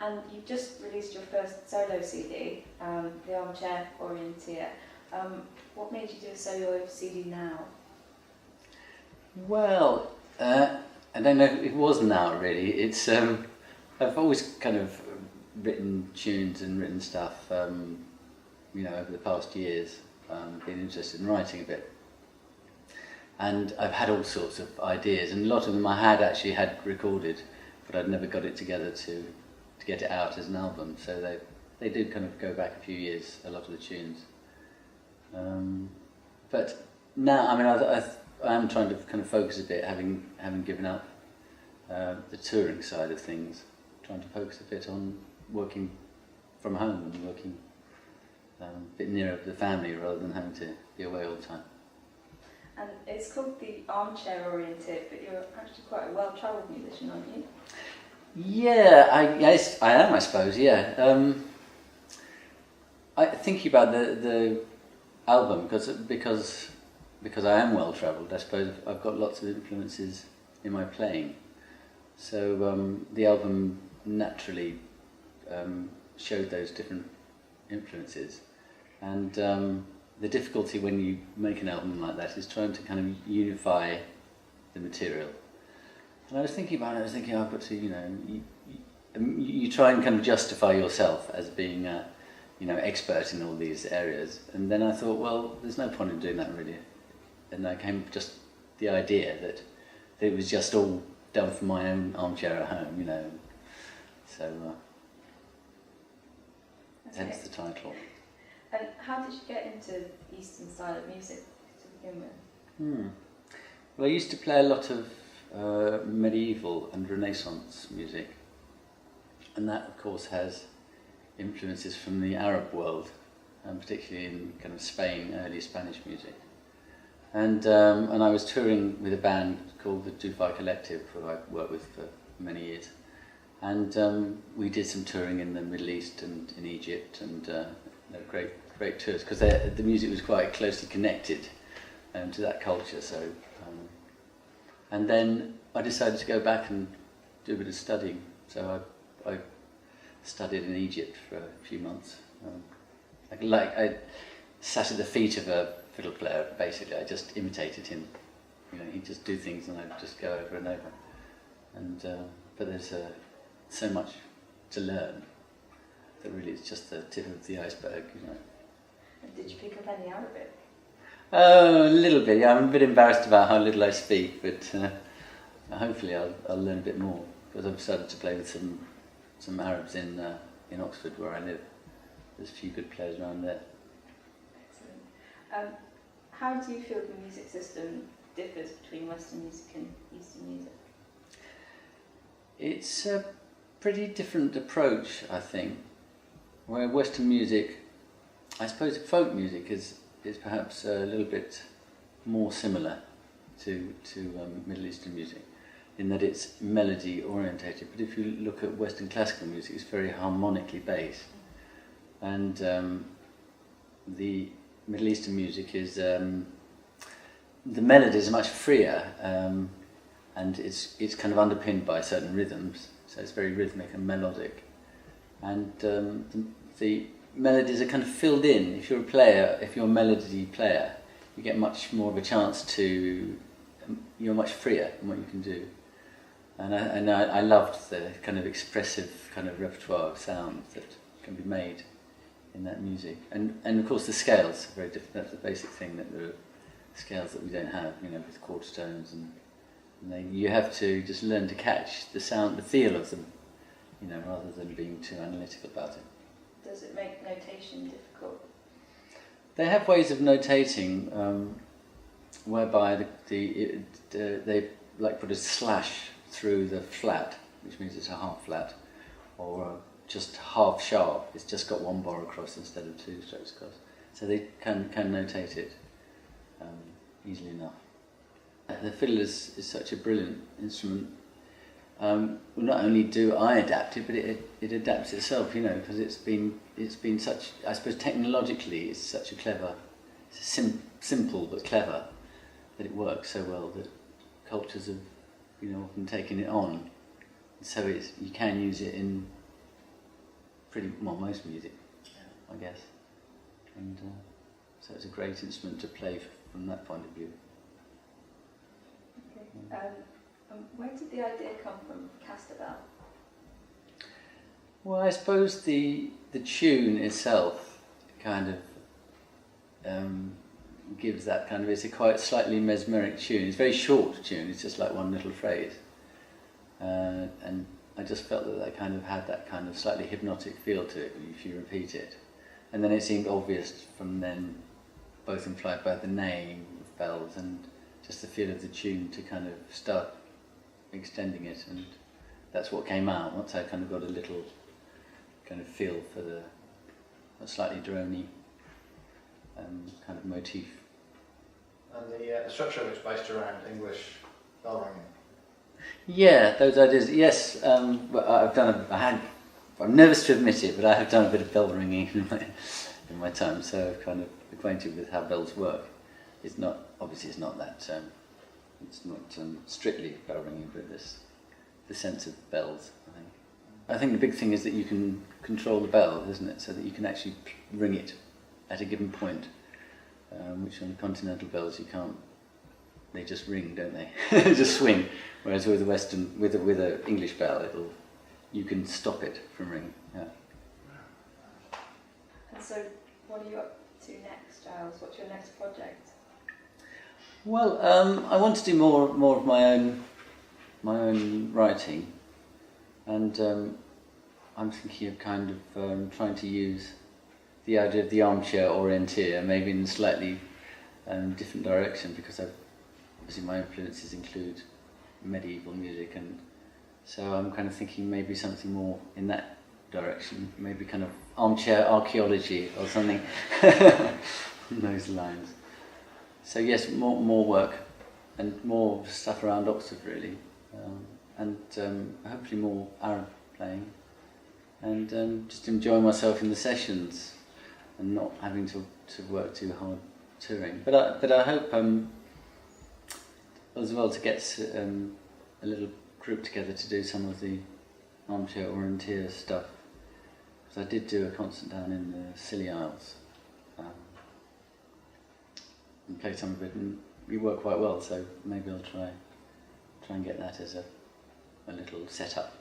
And you've just released your first solo CD, the Armchair Orienteer. What made you do a solo CD now? Well, I don't know if it was now really. It's I've always kind of written tunes and written stuff, over the past years. Been interested in writing a bit, and I've had all sorts of ideas, and a lot of them I had actually had recorded, but I'd never got it together to get it out as an album. So they did kind of go back a few years, a lot of the tunes. But now, I mean, I am trying to kind of focus a bit, having given up the touring side of things, trying to focus a bit on working from home and working a bit nearer the family rather than having to be away all the time. And it's called the Armchair Orienteer, but you're actually quite a well-travelled musician, aren't you? Yeah, yes, I am, I suppose, yeah. Thinking about the album, because I am well-travelled, I suppose I've got lots of influences in my playing. So the album naturally showed those different influences. And the difficulty when you make an album like that is trying to kind of unify the material. And I was thinking about it, I've got to, you try and kind of justify yourself as being expert in all these areas. And then I thought, well, there's no point in doing that really. And I came just the idea that it was just all done from my own armchair at home, So hence the title. And how did you get into Eastern style of music to begin with? Well, I used to play a lot of medieval and Renaissance music, and that of course has influences from the Arab world, and particularly in kind of Spain, early Spanish music. And I was touring with a band called the Dufay Collective, who I've worked with for many years, and we did some touring in the Middle East and in Egypt, and great tours, because the music was quite closely connected to that culture. So, and then I decided to go back and do a bit of studying. So I studied in Egypt for a few months. I sat at the feet of a fiddle player. Basically, I just imitated him. He'd just do things, and I'd just go over and over. And but there's so much to learn that really it's just the tip of the iceberg. And did you pick up any Arabic? Oh, a little bit. Yeah, I'm a bit embarrassed about how little I speak, but hopefully I'll learn a bit more, because I've started to play with some Arabs in Oxford, where I live. There's a few good players around there. Excellent. How do you feel the music system differs between Western music and Eastern music? It's a pretty different approach, I think. Where Western music, I suppose folk music is perhaps a little bit more similar to Middle Eastern music, in that it's melody orientated. But if you look at Western classical music, it's very harmonically based, and the Middle Eastern music is the melodies are much freer, and it's kind of underpinned by certain rhythms, so it's very rhythmic and melodic, and the melodies are kind of filled in. If you're a melody player, you get much more of a chance you're much freer in what you can do. And I loved the kind of expressive kind of repertoire of sounds that can be made in that music. And of course the scales are very different. That's the basic thing, that there are scales that we don't have, with quarter tones, and you have to just learn to catch the sound, the feel of them, rather than being too analytical about it. Does it make notation difficult? They have ways of notating whereby they like put a slash through the flat, which means it's a half flat, or just half sharp. It's just got one bar across instead of two strokes across. So they can notate it easily enough. The fiddle is such a brilliant instrument. Not only do I adapt it, but it adapts itself, because it's been such, I suppose technologically it's such a clever, it's simple but clever, that it works so well that cultures have often taken it on. So you can use it in most music, I guess. And so it's a great instrument to play from that point of view. Okay. Where did the idea come from, Castabel? Well, I suppose the tune itself kind of gives that kind of, it's a quite slightly mesmeric tune. It's a very short tune, it's just like one little phrase. And I just felt that kind of had that kind of slightly hypnotic feel to it if you repeat it. And then it seemed obvious from then, both implied by the name of Bells and just the feel of the tune, to kind of start extending it. And that's what came out once I kind of got a little kind of feel for the slightly droney kind of motif. And the structure of it's based around English bell ringing. Yeah, those ideas. Yes, but I'm nervous to admit it, but I have done a bit of bell ringing in my time, so I'm kind of acquainted with how bells work. It's not that. It's not strictly bell ringing, but the sense of bells. I think the big thing is that you can control the bell, isn't it? So that you can actually ring it at a given point, which on the continental bells you can't. They just ring, don't they? They just swing. Whereas with a English bell, you can stop it from ringing. Yeah. And so, what are you up to next, Giles? What's your next project? Well, I want to do more of my own writing, and I'm thinking of kind of trying to use the idea of the Armchair Orienteer, maybe in a slightly different direction, because obviously my influences include medieval music, and so I'm kind of thinking maybe something more in that direction, maybe kind of armchair archaeology or something in those lines. So yes, more work and more stuff around Oxford really, and hopefully more Arab playing, and just enjoying myself in the sessions and not having to work too hard touring. But I hope as well to get a little group together to do some of the Armchair Orienteer stuff, because I did do a concert down in the Scilly Isles and played some of it, and we worked quite well, so maybe I'll try and get that as a little setup.